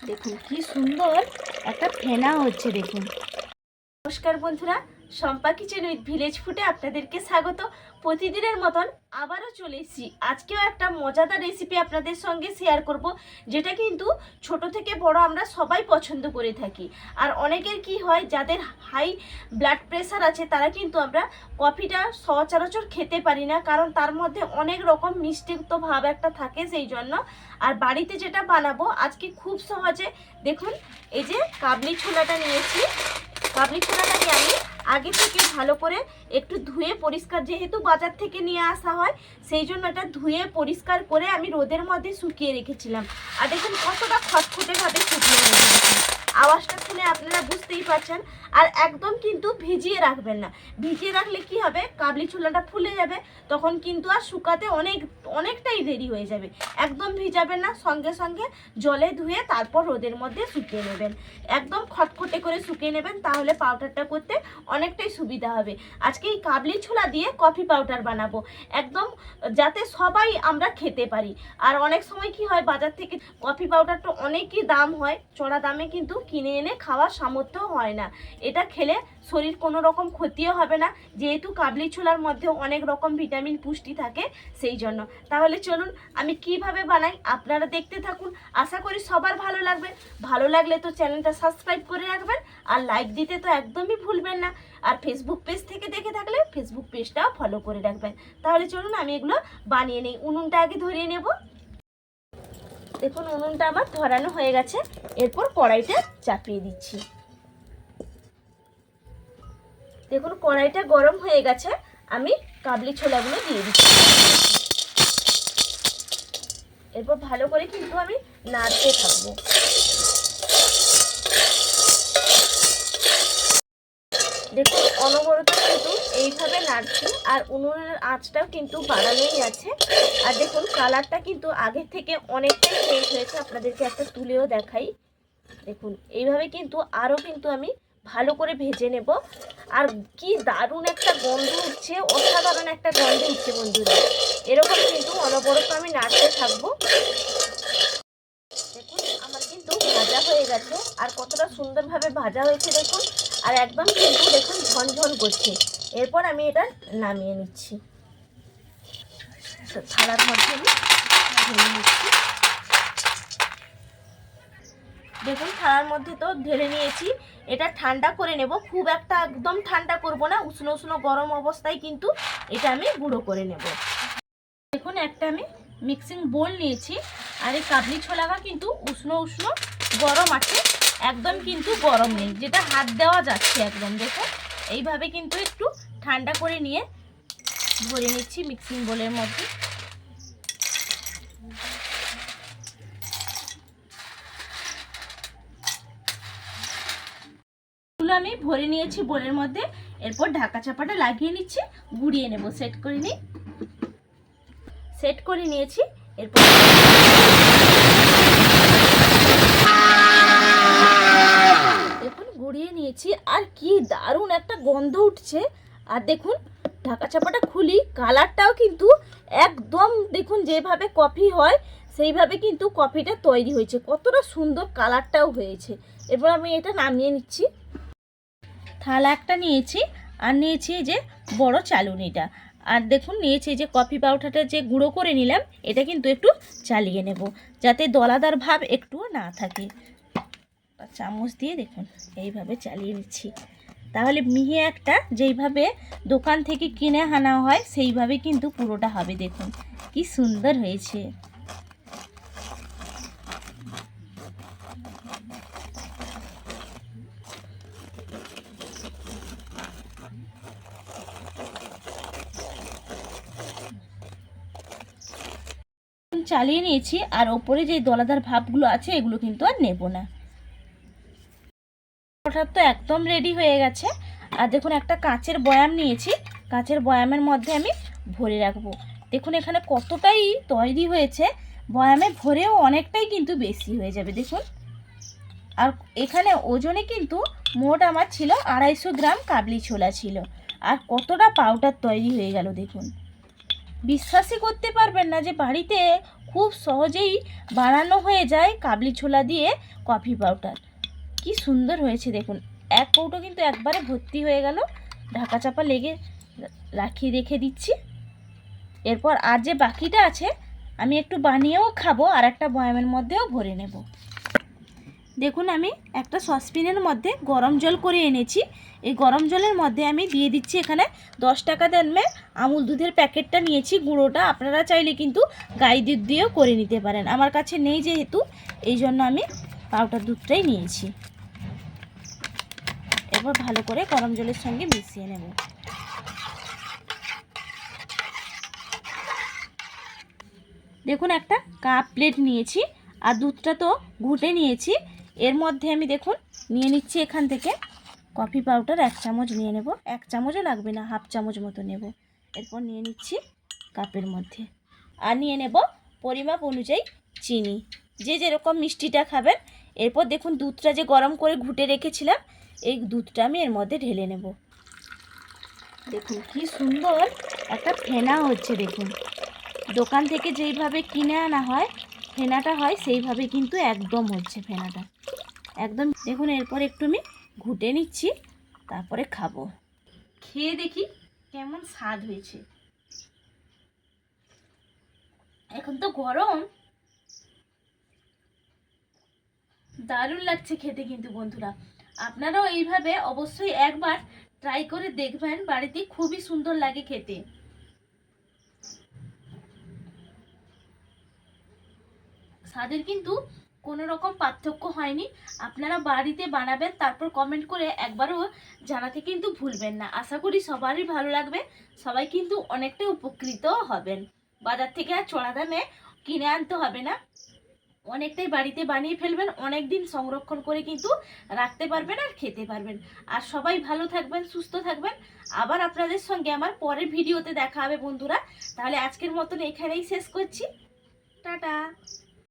দেখুন কি সুন্দর একটা ফেনা হচ্ছে দেখুন। নমস্কার বন্ধুরা, শম্পা কিচেন উইথ ভিলেজ ফুডে আপনাদেরকে স্বাগত। প্রতিদিনের মতন আবারও চলে এসেছি। আজকেও একটা মজাদার রেসিপি আপনাদের সঙ্গে শেয়ার করব, যেটা কিন্তু ছোট থেকে বড় আমরা সবাই পছন্দ করে থাকি। আর অনেকের কি হয়, যাদের হাই ব্লাড প্রেশার আছে তারা কিন্তু আমরা কফিটা সচরাচর খেতে পারি না, কারণ তার মধ্যে অনেক রকম মিষ্টিযুক্ত ভাব একটা থাকে, সেই জন্য। আর বাড়িতে যেটা বানাবো আজকে খুব সহজে, দেখুন এই যে কাবলি ছোলাটা নিয়েছি। কাবলি ছোলাটাকে আমি আগে থেকে ভালো করে একটু ধুয়ে পরিষ্কার, যেহেতু বাজার থেকে নিয়ে আসা হয় সেই জন্য এটা ধুয়ে পরিষ্কার করে আমি রোদের মধ্যে শুকিয়ে রেখেছিলাম। আর দেখুন কতটা খটখটেভাবে শুকিয়ে রেখেছি, আওয়াজটা শুনে আপনারা বুঝতেই পারছেন। আর একদম কিন্তু ভিজিয়ে রাখবেন না, ভিজিয়ে রাখলে কি হবে, কাবলি ছোলাটা ফুলে যাবে, তখন কিন্তু আর শুকাতে অনেকটাই দেরি হয়ে যাবে। একদম ভিজাবেন না, সঙ্গে সঙ্গে জলে ধুয়ে তারপর রোদের মধ্যে শুকিয়ে নেবেন। একদম খটখটে করে শুকিয়ে নেবেন, তাহলে পাউডারটা করতে অনেকটাই সুবিধা হবে। আজকে এই কাবলি ছোলা দিয়ে কফি পাউডার বানাবো, একদম যাতে সবাই আমরা খেতে পারি। আর অনেক সময় কি হয়, বাজার থেকে কফি পাউডারটা অনেকই দাম হয়, চড়া দামে কিন্তু কিনে এনে খাওয়ার সামর্থ্য হয় না। এটা খেলে শরীর কোনো রকম ক্ষতিও হবে না, যেহেতু কাবলি ছোলার মধ্যে অনেক রকম ভিটামিন পুষ্টি থাকে, সেই জন্য। তাহলে চলুন আমি কিভাবে বানাই আপনারা দেখতে থাকুন, আশা করি সবার ভালো লাগবে। ভালো লাগলে তো চ্যানেলটা সাবস্ক্রাইব করে রাখবেন, আর লাইক দিতে তো একদমই ভুলবেন না। আর ফেসবুক পেজ থেকে দেখে থাকলে ফেসবুক পেজটাও ফলো করে রাখবেন। তাহলে চলুন আমি এগুলো বানিয়ে নিই। উনুনটা আগে ধরিয়ে নেব। দেখুন উনুনটা আমার ধরানো হয়ে গেছে, এরপর কড়াইটা চাপিয়ে দিচ্ছি। দেখুন কড়াইটা গরম হয়ে গেছে, আমি কাবলি ছোলাগুলো দিয়ে দিচ্ছি। এরপর ভালো করে কিন্তু আমি নাড়তে থাকবো। দেখুন অনবরত কিন্তু এইভাবে নাড়ছি, আর উনুনের আঁচটাও কিন্তু বাড়ানোই আছে। আর দেখুন কালারটা কিন্তু আগের থেকে অনেকটাই চেঞ্জ হয়েছে, আপনাদেরকে একটা তুলেও দেখাই। দেখুন এইভাবে কিন্তু আরও কিন্তু আমি ভালো করে ভেজে নেব। আর কি দারুণ একটা গন্ধ উঠছে, অসাধারণ একটা গন্ধ উঠছে বন্ধুরা। এরকম কিন্তু অনবরত আমি নাড়তে থাকবো। দেখুন আমার কিন্তু ভাজা হয়ে গেছে, আর কতটা সুন্দরভাবে ভাজা হয়েছে দেখুন। আর একদম কিন্তু দেখুন ঝনঝন করছে। এরপর আমি এটা নামিয়ে নিচ্ছি, থালার মধ্যে আমি ঢেলে নিচ্ছি। দেখুন থালার মধ্যে তো ঢেলে নিয়েছি, এটা ঠান্ডা করে নেব। খুব একটা একদম ঠান্ডা করব না, উষ্ণ উষ্ণ গরম অবস্থায় কিন্তু এটা আমি গুঁড়ো করে নেব। দেখুন একটা আমি মিক্সিং বোল নিয়েছি, আর এই কাবলি ছোলাটা কিন্তু উষ্ণ উষ্ণ গরম আছে, একদম কিন্তু গরম নেই, যেটা হাত দেওয়া যাচ্ছে একদম। দেখুন এইভাবে কিন্তু একটু ঠান্ডা করে নিয়ে ভরে নিচ্ছি মিক্সিং বোলের মধ্যে। আমি ভরে নিয়েছি বোলের মধ্যে, এরপর ঢাকা চাপাটা লাগিয়ে নিচ্ছি, গুঁড়িয়ে নেব। সেট করে নিয়েছি। এরপর দেখুন গুঁড়িয়ে নিয়েছি, আর কি দারুণ একটা গন্ধ উঠছে। আর দেখুন ঢাকা চাপাটা খুলি, কালারটাও কিন্তু একদম দেখুন যেভাবে কফি হয় সেইভাবে কিন্তু কফিটা তৈরি হয়েছে, কতটা সুন্দর কালারটাও হয়েছে। এরপর আমি এটা নামিয়ে নিচ্ছি। থালা একটা নিয়েছি, আর নিয়েছি যে বড় চালুনিটা, আর দেখুন নিয়েছি যে কফি পাউডারটা যে গুঁড়ো করে নিলাম, এটা কিন্তু একটু চালিয়ে নেব, যাতে দলাদার ভাব একটুও না থাকে। চামচ দিয়ে দেখুন এইভাবে চালিয়ে নিচ্ছি, তাহলে মিহি একটা যেইভাবে দোকান থেকে কিনে আনা হয় সেইভাবে কিন্তু পুরোটা হবে। দেখুন কি সুন্দর হয়েছে। চালিয়ে নিয়েছি, আর ওপরে যে দলাদার ভাবগুলো আছে এগুলো কিন্তু আর নেব না। ওটা তো একদম রেডি হয়ে গেছে। আর দেখুন একটা কাঁচের বয়াম নিয়েছি, কাঁচের বয়ামের মধ্যে আমি ভরে রাখবো। দেখুন এখানে কতটাই তৈরি হয়েছে, বয়ামে ভরেও অনেকটাই কিন্তু বেশি হয়ে যাবে দেখুন। আর এখানে ওজনে কিন্তু মোট আমার ছিল 250 গ্রাম কাবলি ছোলা ছিল, আর কতটা পাউডার তৈরি হয়ে গেল দেখুন। বিশ্বাসই করতে পারবেন না যে বাড়িতে খুব সহজেই বানানো হয়ে যায় কাবলি ছোলা দিয়ে কফি পাউডার। কি সুন্দর হয়েছে দেখুন, এক কৌটো কিন্তু একবারে ভর্তি হয়ে গেল। ঢাকা চাপা লেগে রাখিয়ে রেখে দিচ্ছি। এরপর আর যে বাকিটা আছে আমি একটু বানিয়েও খাবো, আর একটা বয়ামের মধ্যেও ভরে নেব। দেখুন আমি একটা সসপ্যানের মধ্যে গরম জল করে এনেছি। এই গরম জলের মধ্যে আমি দিয়ে দিচ্ছি এখানে 10 টাকা দামের আমুল দুধের প্যাকেটটা নিয়েছি, গুঁড়োটা। আপনারা চাইলে কিন্তু গাই দুধ দিয়েও করে নিতে পারেন, আমার কাছে নেই যেহেতু এই জন্য আমি পাউডার দুধটাই নিয়েছি। এবার ভালো করে গরম জলের সঙ্গে মিশিয়ে নেব। দেখুন একটা কাপ প্লেট নিয়েছি, আর দুধটা তো ঘুটে নিয়েছি। এর মধ্যে আমি দেখুন নিয়ে নিচ্ছি এখান থেকে কফি পাউডার 1 চামচ নিয়ে নেব। 1 চামচও লাগবে না, হাফ চামচ মতো নেব। এরপর নিয়ে নিচ্ছি কাপের মধ্যে, আর নিয়ে নেব পরিমাপ অনুযায়ী চিনি, যে যেরকম মিষ্টিটা খাবেন। এরপর দেখুন দুধটা যে গরম করে ঘুটে রেখেছিলাম, এই দুধটা আমি এর মধ্যে ঢেলে নেব। দেখুন কি সুন্দর একটা ফেনা হচ্ছে। দেখুন দোকান থেকে যেইভাবে কিনে আনা হয় ফেনাটা হয়, সেইভাবে কিন্তু একদম হচ্ছে ফেনাটা একদম। দেখুন এরপর একটু আমি ঘুটে নিচ্ছি, তারপরে খাবো। খেয়ে দেখি কেমন স্বাদ হয়েছে। এখন তো গরম, দারুণ লাগছে খেতে কিন্তু বন্ধুরা। আপনারাও এইভাবে অবশ্যই একবার ট্রাই করে দেখবেন, বাড়িতে খুবই সুন্দর লাগে খেতে। স্বাদের কিন্তু কোনো রকম পার্থক্য হয়নি। আপনারা বাড়িতে বানাবেন, তারপর কমেন্ট করে একবারও জানাতে কিন্তু ভুলবেন না। আশা করি সবারই ভালো লাগবে, সবাই কিন্তু অনেকটাই উপকৃত হবেন। বাজার থেকে আর চড়া দামে কিনে আনতে হবে না, অনেকটাই বাড়িতে বানিয়ে ফেলবেন, অনেক দিন সংরক্ষণ করে কিন্তু রাখতে পারবেন আর খেতে পারবেন। আর সবাই ভালো থাকবেন, সুস্থ থাকবেন। আবার আপনাদের সঙ্গে আমার পরের ভিডিওতে দেখা হবে বন্ধুরা। তাহলে আজকের মতন এখানেই শেষ করছি। টাটা।